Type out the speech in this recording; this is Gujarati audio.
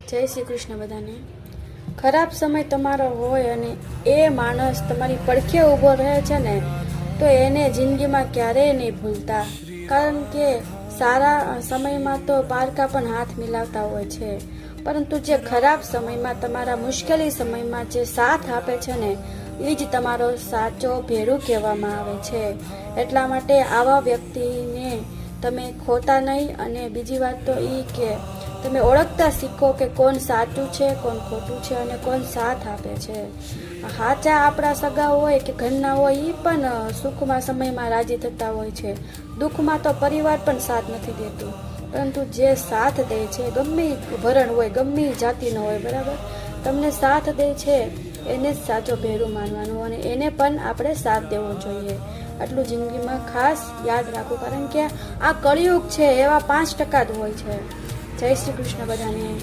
જય શ્રી કૃષ્ણ બધાને। ખરાબ સમય તમારો હોય અને એ માણસ તમારી પડખે ઊભો રહે છે ને, તો એને જિંદગીમાં ક્યારેય નહીં ભૂલતા। કારણ કે સારા સમયમાં તો પારકા પણ હાથ મિલાવતા હોય છે, પરંતુ જે ખરાબ સમયમાં, તમારા મુશ્કેલી સમયમાં જે સાથ આપે છે ને, એ જ તમારો સાચો ભેરુ કહેવામાં આવે છે। એટલા માટે આવા વ્યક્તિને તમે ખોતા નહીં। અને બીજી વાત તો એ કે તમે ઓળખતા શીખો કે કોણ સાચું છે, કોણ ખોટું છે અને કોણ સાથ આપે છે। સાચા આપણા સગા હોય કે ઘરના હોય, એ પણ સુખમાં સમયમાં રાજી થતા હોય છે, દુઃખમાં તો પરિવાર પણ સાથ નથી દેતું। પરંતુ જે સાથ દે છે, ગમે ભરણ હોય, ગમે જાતિનો હોય, બરાબર, તમને સાથ દે છે એને જ સાચો ભેરું માનવાનું અને એને પણ આપણે સાથ દેવો જોઈએ। આટલું જિંદગીમાં ખાસ યાદ રાખવું, કારણ કે આ કળિયુગ છે, એવા 5% જ હોય છે। જય શ્રી કૃષ્ણ બધાને।